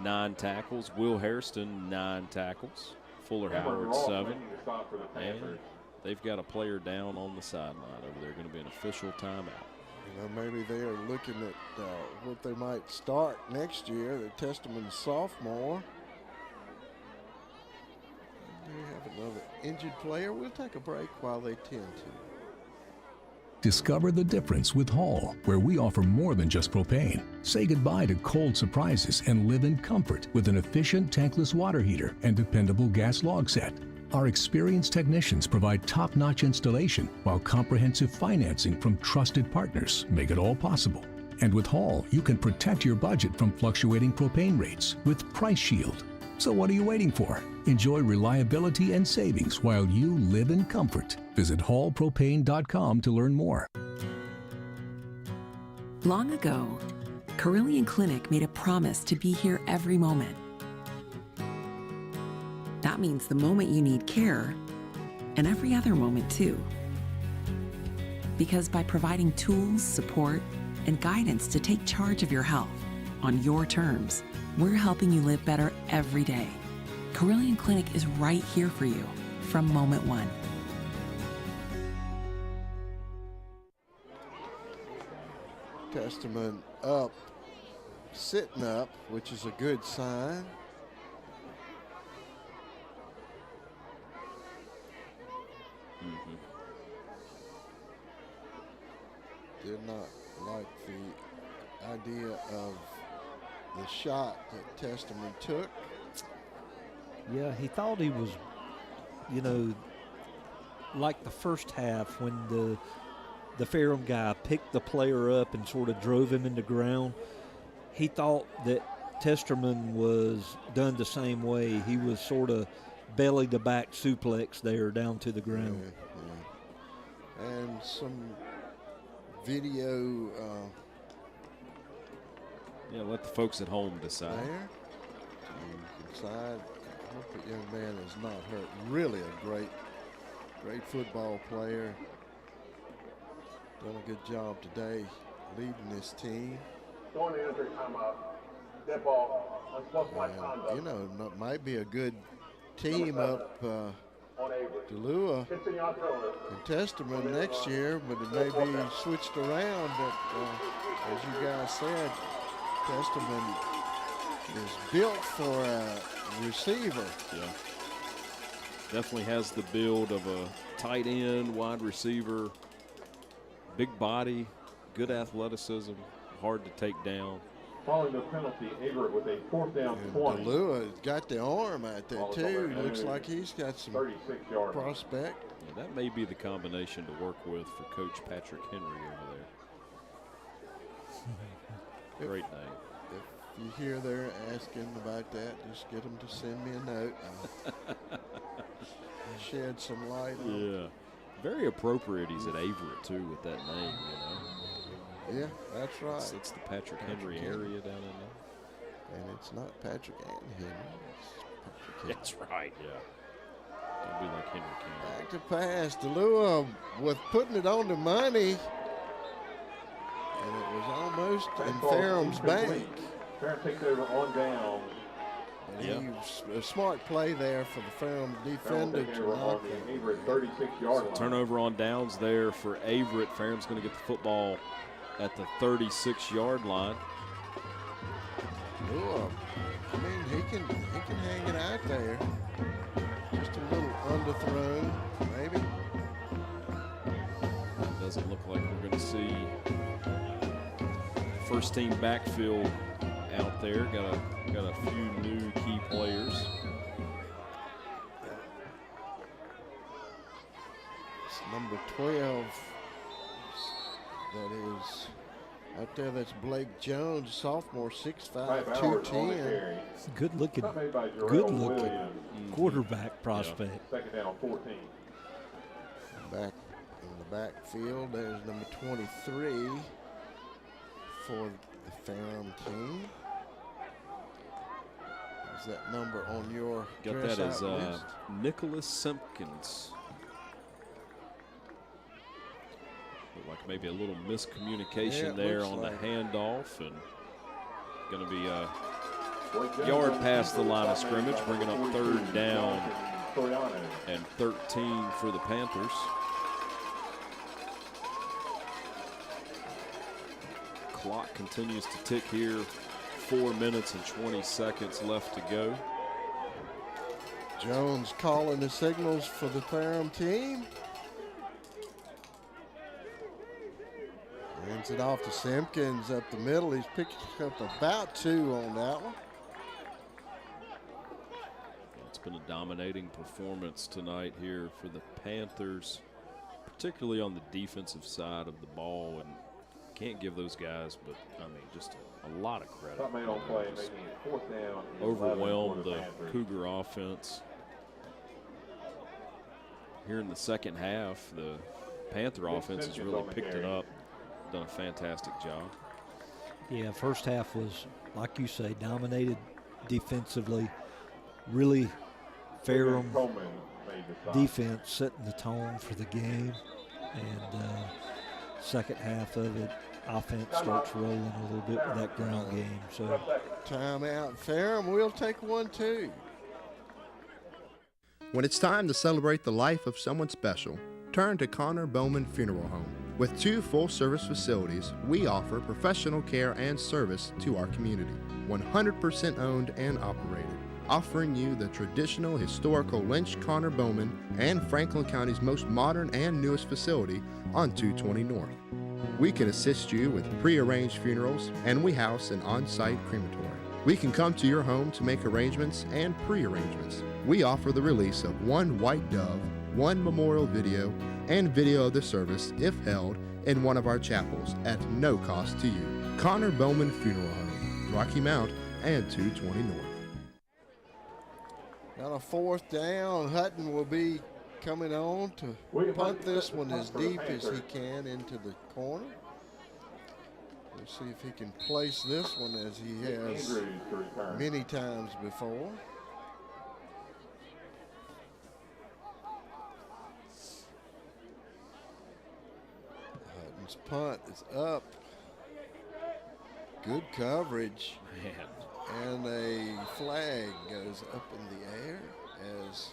9 tackles. Will Hairston, 9 tackles. Fuller Howard, 7. And they've got a player down on the sideline over there. Going to be an official timeout. Maybe they are looking at what they might start next year. The Testament sophomore. We have another injured player. We'll take a break while they tend to. Discover the difference with Hall, where we offer more than just propane. Say goodbye to cold surprises and live in comfort with an efficient tankless water heater and dependable gas log set. Our experienced technicians provide top-notch installation, while comprehensive financing from trusted partners make it all possible. And with Hall, you can protect your budget from fluctuating propane rates with Price Shield. So what are you waiting for? Enjoy reliability and savings while you live in comfort. Visit hallpropane.com to learn more. Long ago, Carillion Clinic made a promise to be here every moment. That means the moment you need care, and every other moment too. Because by providing tools, support, and guidance to take charge of your health on your terms, we're helping you live better every day. Carillion Clinic is right here for you from moment one. Testament up, sitting up, which is a good sign. Did not like the idea of the shot that Testament took. Yeah, he thought he was, like the first half when the Ferrum guy picked the player up and sort of drove him into ground. He thought that Testerman was done the same way. He was sort of belly to back suplex there down to the ground. Yeah. And some video. Let the folks at home decide. There. You can decide. I hope the young man is not hurt. Really a great football player. Done a good job today leading this team. Going to enter timeout. Dead ball. Unsportsmanlike conduct. Might be a good team up DeLua and Testament next year, but it may be switched around. But as you guys said, Testament is built for a receiver. Yeah. Definitely has the build of a tight end, wide receiver, big body, good athleticism, hard to take down. Following the penalty, Averett with a 4th down 20. DeLua got the arm out there too. Looks like he's got some 36-yard prospect. Yeah, that may be the combination to work with for Coach Patrick Henry over there. Great name. If you hear they're asking about that, just get them to send me a note. I'll shed some light on it. Yeah. Very appropriate he's at Averett too with that name, Yeah, that's right. It's the Patrick Henry area down in there. And it's not Patrick and Henry. It's Patrick Henry. That's right, yeah. Don't be like Henry King. Back to pass. DeLua with putting it on the money. And it was almost in Ferrum's bank. Ferrum takes over on down. And a smart play there for the Ferrum defender to knock Averett 36-yard line. Turnover on downs there for Averett. Ferrum's going to get the football at the 36-yard line. Ooh, I mean, he can hang it out there. Just a little underthrown, maybe. Doesn't look like we're going to see first team backfield out there. Got a few new key players. It's number 12. That is Out there, that's Blake Jones, sophomore, 6'5", 210. Good looking quarterback prospect. Yeah. Second down, 14. Back in the backfield, there's number 23 for the Ferrum team. Is that number on your got that as Nicholas Simpkins. Looked like maybe a little miscommunication there on the handoff, and going to be a yard past the line of scrimmage, bringing up 3rd down and 13 for the Panthers. Clock continues to tick here. 4 minutes and 20 seconds left to go. Jones calling the signals for the Ferrum team. Hands it off to Simpkins up the middle. He's picked up about 2 on that one. It's been a dominating performance tonight here for the Panthers, particularly on the defensive side of the ball, and can't give those guys, but I mean, just a lot of credit. Overwhelmed the Cougar offense. Here in the second half, the Panther offense has really picked it up, done a fantastic job. Yeah, first half was, like you say, dominated defensively. Really Ferrum defense setting the tone for the game, and second half of it, offense starts rolling a little bit with that ground game. So timeout, Ferrum. We'll take 1 too. When it's time to celebrate the life of someone special, turn to Connor Bowman Funeral Home. With 2 full-service facilities, we offer professional care and service to our community. 100% owned and operated, offering you the traditional historical Lynch, Connor Bowman, and Franklin County's most modern and newest facility on 220 North. We can assist you with pre-arranged funerals, and we house an on-site crematory. We can come to your home to make arrangements and pre-arrangements. We offer the release of 1 white dove, 1 memorial video, and video of the service if held in one of our chapels at no cost to you. Connor Bowman Funeral Home, Rocky Mount and 220 North. Got a 4th down. Hutton will be coming on to punt this one as deep as he can into the corner. We'll see if he can place this one as he has many times before. Hutton's punt is up. Good coverage. And a flag goes up in the air as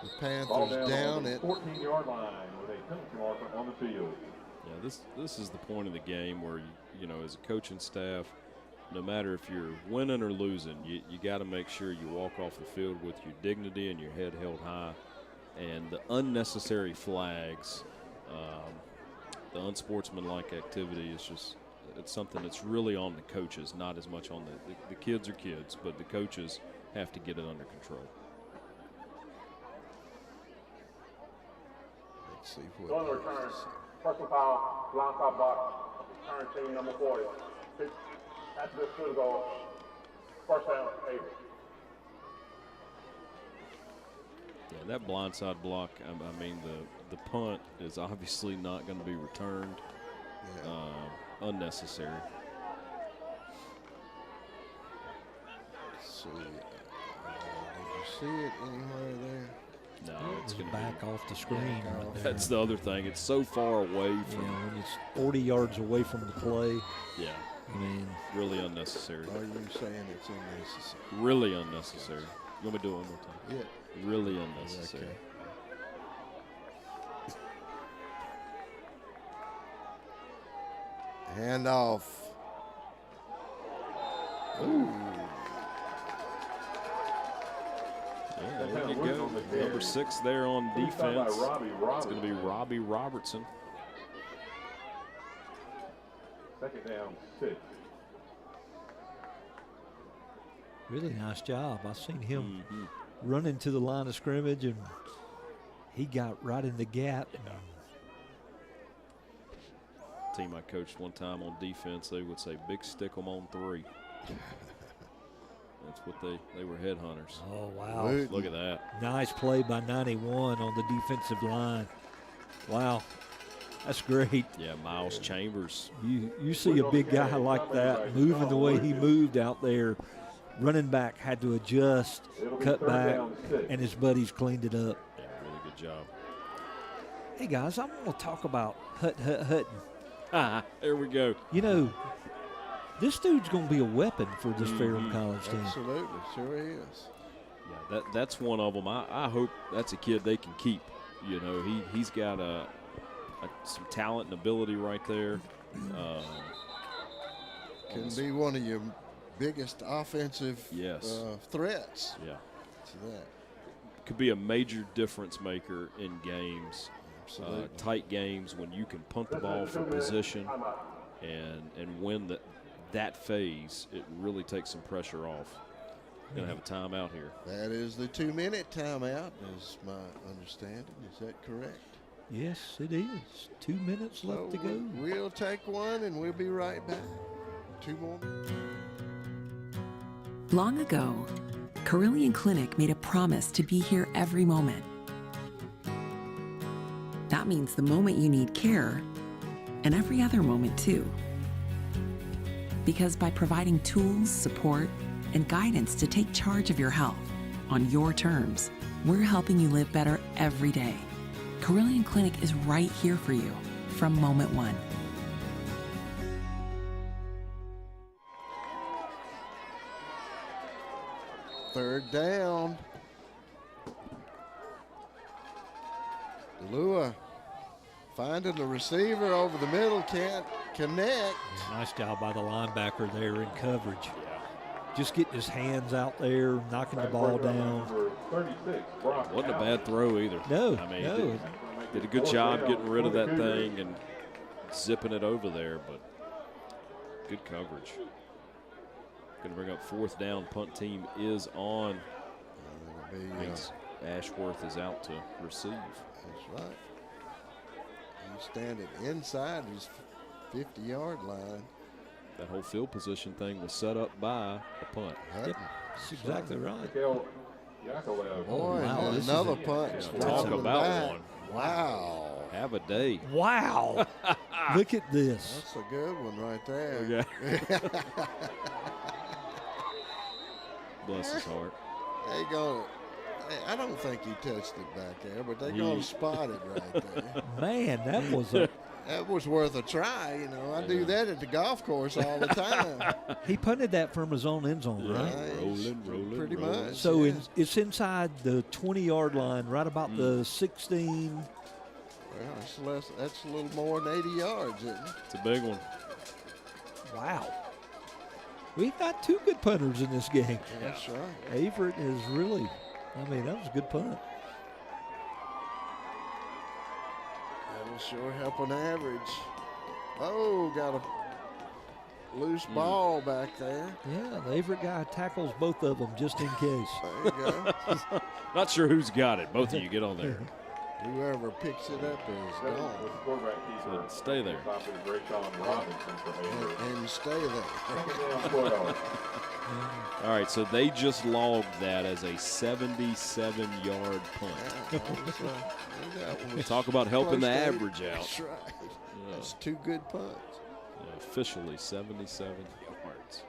the Panthers down at 14-yard line with a penalty marker on the field. Yeah, this is the point of the game where, you know, as a coaching staff, no matter if you're winning or losing, you got to make sure you walk off the field with your dignity and your head held high. And the unnecessary flags, the unsportsmanlike activity is just, it's something that's really on the coaches, not as much on the kids are kids, but the coaches have to get it under control. Let's see what on the return. Personal foul, blindside block, return team number 40. After this field goal, first down, 8. Yeah, that blindside block, I mean, the punt is obviously not going to be returned. Yeah. Unnecessary. Let's see. Did you see it anywhere there? No, it's going to back off the screen. Right there. That's the other thing. It's so far away from. Yeah, when it's 40 yards away from the play. Yeah. I mean, really unnecessary. Are you saying it's unnecessary? Really unnecessary. You want me to do it one more time? Yeah. Really unnecessary. Okay. Handoff. Ooh. Yeah, there you go. Number 6 there on defense. It's going to be Robbie Robertson. Second down, 6. Really nice job. I've seen him run into the line of scrimmage, and he got right in the gap. team I coached one time on defense, they would say, big stick 'em on 3. That's what they were headhunters. Oh, wow. Look at that. Nice play by 91 on the defensive line. Wow. That's great. Yeah, Miles Chambers. You see a big guy like that moving the way he moved out there. Running back had to adjust, cut back, and his buddies cleaned it up. Yeah, really good job. Hey, guys, I want to talk about Hutton. There we go. You know, this dude's going to be a weapon for this Ferrum College team. Absolutely, sure he is. Yeah, that's one of them. I hope that's a kid they can keep. You know, he's got some talent and ability right there. Can be one of your biggest offensive threats. Yeah. To that. Could be a major difference maker in games. Absolutely. Tight games when you can punt the ball for position and win that phase, it really takes some pressure off. Going to have a timeout here. That is the 2-minute timeout, is my understanding. Is that correct? Yes, it is. 2 minutes left to go. We'll take one, and we'll be right back. 2 more minutes. Long ago, Carillion Clinic made a promise to be here every moment. That means the moment you need care, and every other moment too. Because by providing tools, support, and guidance to take charge of your health on your terms, we're helping you live better every day. Carillion Clinic is right here for you from moment one. Third down. Lua finding the receiver over the middle, can't connect. Nice job by the linebacker there in coverage. Just getting his hands out there, knocking the ball down. Wasn't a bad throw either. No, I mean, no. Did a good job getting rid of that thing and zipping it over there, but good coverage. Going to bring up 4th down. Punt team is on. Ashworth is out to receive. That's right. He's standing inside his 50-yard line. That whole field position thing was set up by a punt. Yep, that's exactly right. Boy, wow, another punt. Talk about one. Wow. Have a day. Wow. Look at this. That's a good one right there. Okay. Bless his heart. I don't think he touched it back there, but they're going to spot it right there. Man, that was worth a try. You know, I do that at the golf course all the time. He punted that from his own end zone, right? Rolling. Pretty much. So it's inside the 20-yard line, right about the 16. Well, that's a little more than 80 yards, isn't it? It's a big one. Wow. We've got 2 good punters in this game. That's right. Averett is really, that was a good punt. That'll sure help an average. Oh, got a loose ball back there. Yeah, the Averett guy tackles both of them just in case. There you go. Not sure who's got it. Both of you get on there. Whoever picks it up is gone. So stay there. And stay there. All right, so they just logged that as a 77-yard punt. We'll talk about helping the average out. That's right. That's 2 good punts. Yeah, officially 77 yards.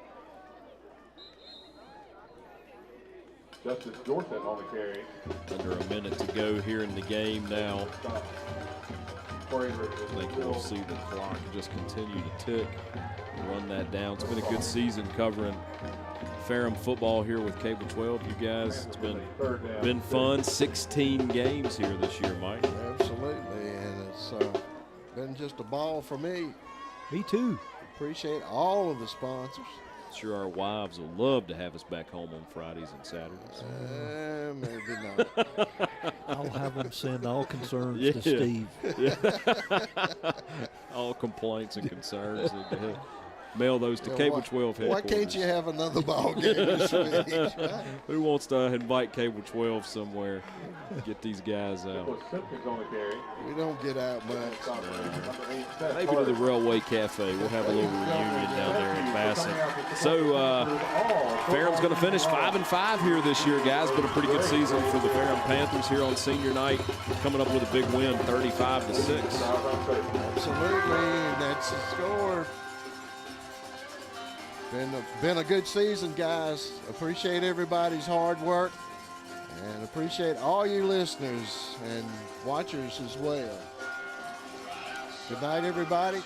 Justice Dorset on the carry. Under a minute to go here in the game now. I think we'll see the clock just continue to tick. Run that down. It's been a good season covering Ferrum football here with Cable 12. You guys, it's been fun. 16 games here this year, Mike. Absolutely, and it's been just a ball for me. Me too. Appreciate all of the sponsors. Sure, our wives will love to have us back home on Fridays and Saturdays. Maybe not. I'll have them send all concerns to Steve. Yeah. All complaints and concerns. mail those to Cable 12 headquarters. Why can't you have another ball game this week? Who wants to invite Cable 12 somewhere? Get these guys out. We don't get out much. Maybe to the Railway Cafe. We'll have a little reunion down there in Bassett. So Ferrum's going to finish 5-5 here this year, guys. But a pretty good season for the Ferrum Panthers here on senior night, coming up with a big win, 35-6. Absolutely, and that's the score. Been a good season, guys. Appreciate everybody's hard work. And appreciate all you listeners and watchers as well. Good night, everybody.